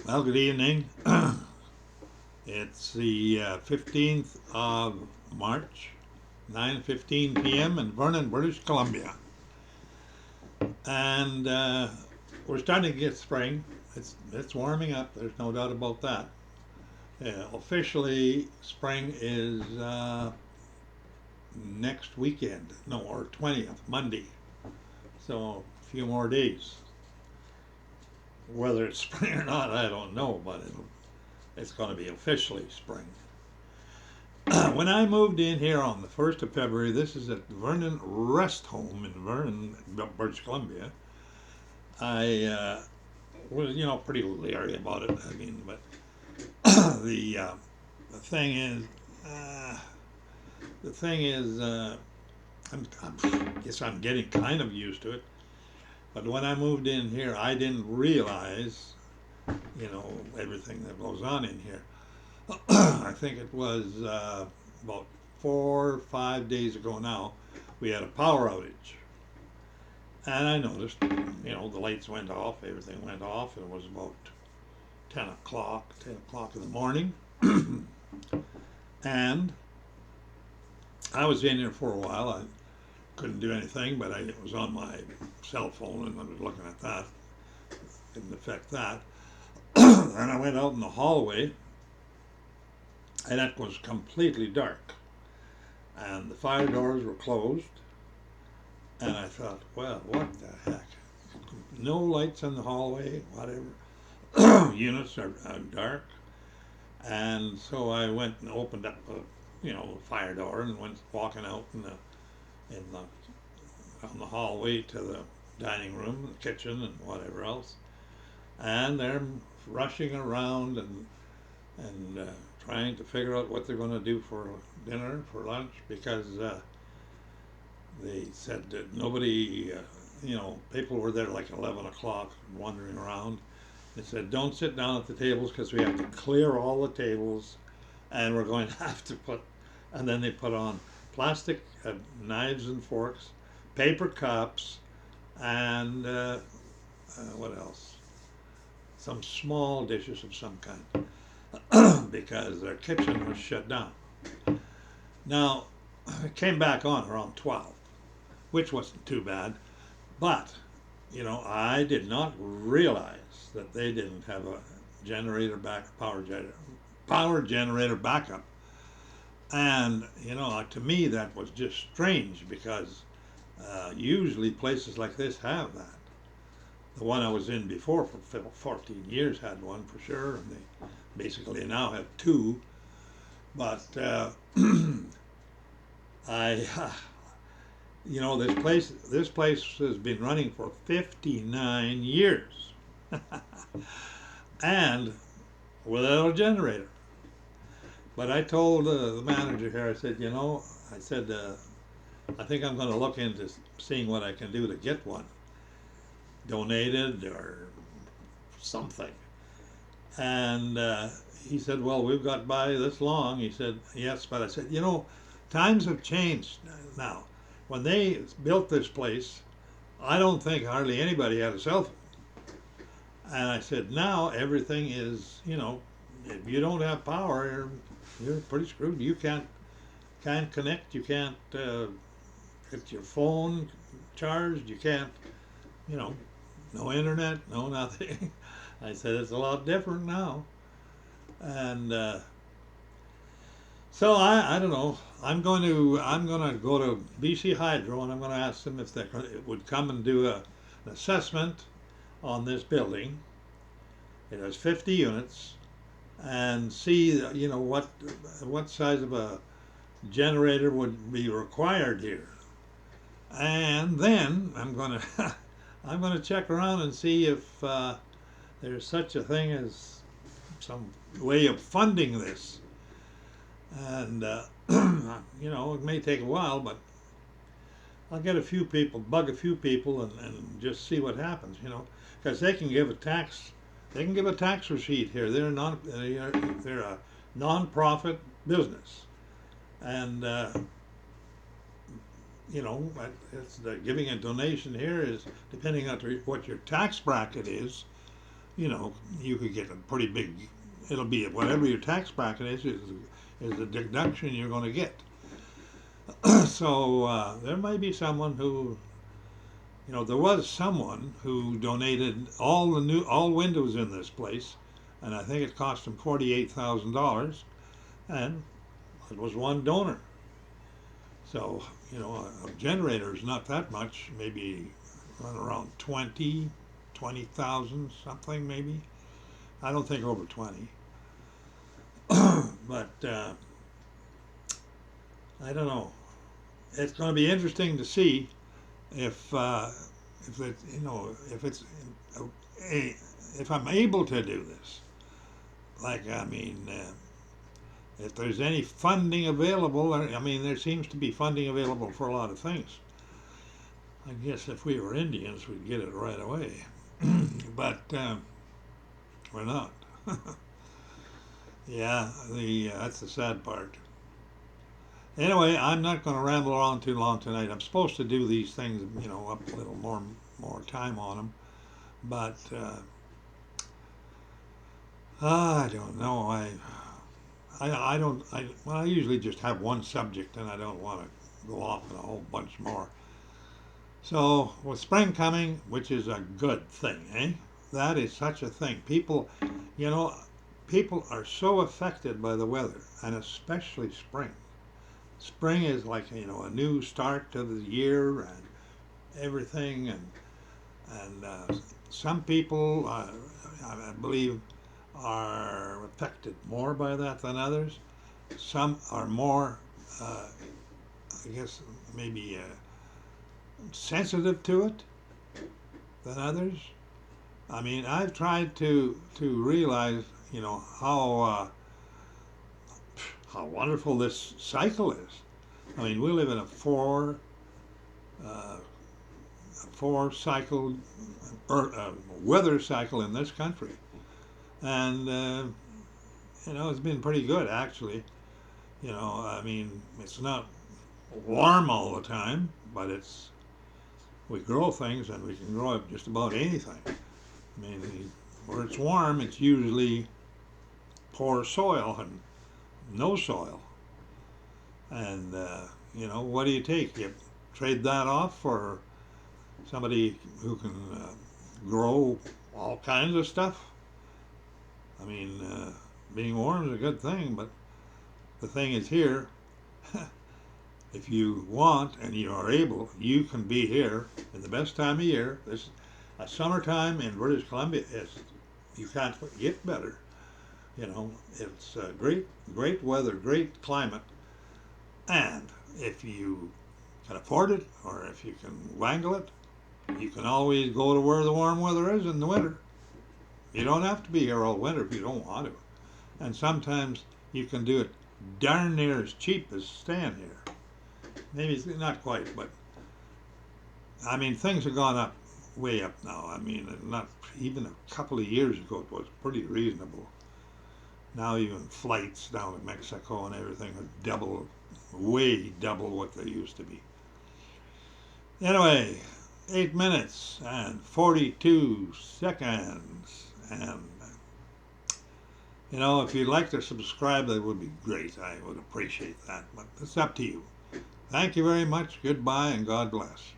Well, good evening. It's the 15th of March, 9:15 p.m. in Vernon, British Columbia. And we're starting to get spring. It's warming up, there's no doubt about that. Officially, spring is next weekend, no, or 20th, Monday. So a few more days. Whether it's spring or not, I don't know, but it's going to be officially spring. When I moved in here on the 1st of February, this is at the Vernon Rest Home in Vernon, British Columbia. I was, pretty leery about it. I mean, but the thing is, uh, the thing is, I guess I'm getting kind of used to it. But when I moved in here, I didn't realize, everything that goes on in here. I think it was about 4 or 5 days ago now, we had a power outage. And I noticed, the lights went off, everything went off. It was about 10 o'clock in the morning. And I was in here for a while. I couldn't do anything, but it was on my cell phone and I was looking at that. Didn't affect that. And I went out in the hallway and it was completely dark. And the fire doors were closed. And I thought, well, what the heck? No lights in the hallway, whatever. Units are dark. And so I went and opened up, the fire door and went walking out on the hallway to the dining room, the kitchen, and whatever else. And they're rushing around and trying to figure out what they're going to do for dinner, for lunch, because they said that nobody, people were there like 11 o'clock wandering around. They said, don't sit down at the tables because we have to clear all the tables and we're going to have to and then they put on plastic knives and forks, paper cups, and what else? Some small dishes of some kind because their kitchen was shut down. Now, it came back on around 12, which wasn't too bad, but I did not realize that they didn't have a power generator backup. And to me that was just strange because usually places like this have that. The one I was in before for 14 years had one for sure, and they basically now have two. But I this place has been running for 59 years and without a generator. But I told the manager here, I said, I think I'm going to look into seeing what I can do to get one donated or something. And he said, well, we've got by this long. He said, yes, but I said, times have changed now. When they built this place, I don't think hardly anybody had a cell phone. And I said, now everything is, if you don't have power, you're pretty screwed. You can't connect. You can't get your phone charged. You can't, no internet, no nothing. I said, it's a lot different now. And so I don't know. I'm going to go to BC Hydro and I'm going to ask them if they would come and do an assessment on this building. It has 50 units, and see what size of a generator would be required here. And then I'm going to I'm going to check around and see if there's such a thing as some way of funding this. And it may take a while, but I'll get bug a few people, and just see what happens. Because they can give a tax receipt here. They're a non-profit business, and it's giving a donation here is depending on what your tax bracket is. you know, you could get a pretty big, it'll be whatever your tax bracket is the deduction you're going to get. So there may be someone who, you know, there was someone who donated all windows in this place, and I think it cost him $48,000, and it was one donor. So, you know, a generator is not that much, maybe around 20,000 something maybe. I don't think over 20. But I don't know. It's going to be interesting to see if it, you know, if it's if I'm able to do this. Like, I mean, if there's any funding available, I mean, there seems to be funding available for a lot of things. I guess if we were Indians, we'd get it right away. But we're not. Yeah, that's the sad part. Anyway, I'm not going to ramble on too long tonight. I'm supposed to do these things, you know, up a little more time on them, but I don't know. I don't. Well, I usually just have one subject, and I don't want to go off on a whole bunch more. So with spring coming, which is a good thing, eh? That is such a thing. People, you know, people are so affected by the weather, and especially spring. Spring is like, you know, a new start to the year and everything, and some people, I believe, are affected more by that than others. Some are more, I guess, maybe sensitive to it than others. I mean, I've tried to realize, you know, how wonderful this cycle is. I mean, we live in a four cycle weather cycle in this country, and you know, it's been pretty good actually. You know, I mean, it's not warm all the time, but we grow things, and we can grow up just about anything. I mean, where it's warm, it's usually poor soil and no soil. And, you know, what do you take? You trade that off for somebody who can grow all kinds of stuff? I mean, being warm is a good thing, but the thing is here, if you want and you are able, you can be here in the best time of year. This summertime in British Columbia you can't get better. You know, it's great weather, great climate, and if you can afford it, or if you can wangle it, you can always go to where the warm weather is in the winter. You don't have to be here all winter if you don't want to. And sometimes you can do it darn near as cheap as staying here. Maybe not quite, but I mean, things have gone up, way up now. I mean, not even a couple of years ago it was pretty reasonable. Now even flights down to Mexico and everything are way double what they used to be. Anyway, 8 minutes and 42 seconds. And, you know, if you'd like to subscribe, that would be great. I would appreciate that. But it's up to you. Thank you very much. Goodbye and God bless.